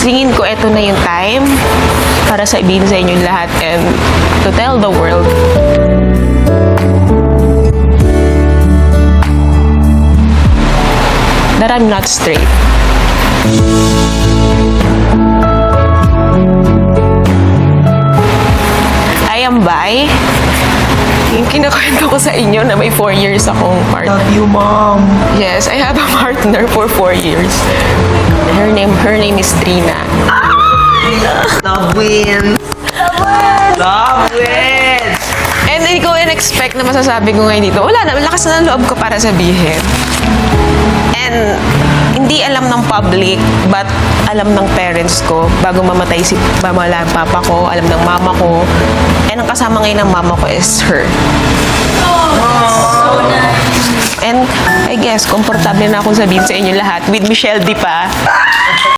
tingin ko ito na yung time para sabihin sa inyo lahat and to tell the world that I'm not straight. I am bi. Yung kinakwento ko sa inyo na may 4 years akong partner. Love you, Mom. Yes, I have a partner for 4 years. Her name is Trina. Love wins. Love wins. And hindi ko in-expect na masasabi ko ngayon dito. Wala na, lakas na ng loob ko para sabihin. And hindi alam ng public, but alam ng parents ko. Bago mamatay si papa ko, alam ng mama ko. And ang kasama ngayon ng mama ko is her. So nice. And I guess, komportable na akong sabihin sa inyo lahat with Michelle Di pa.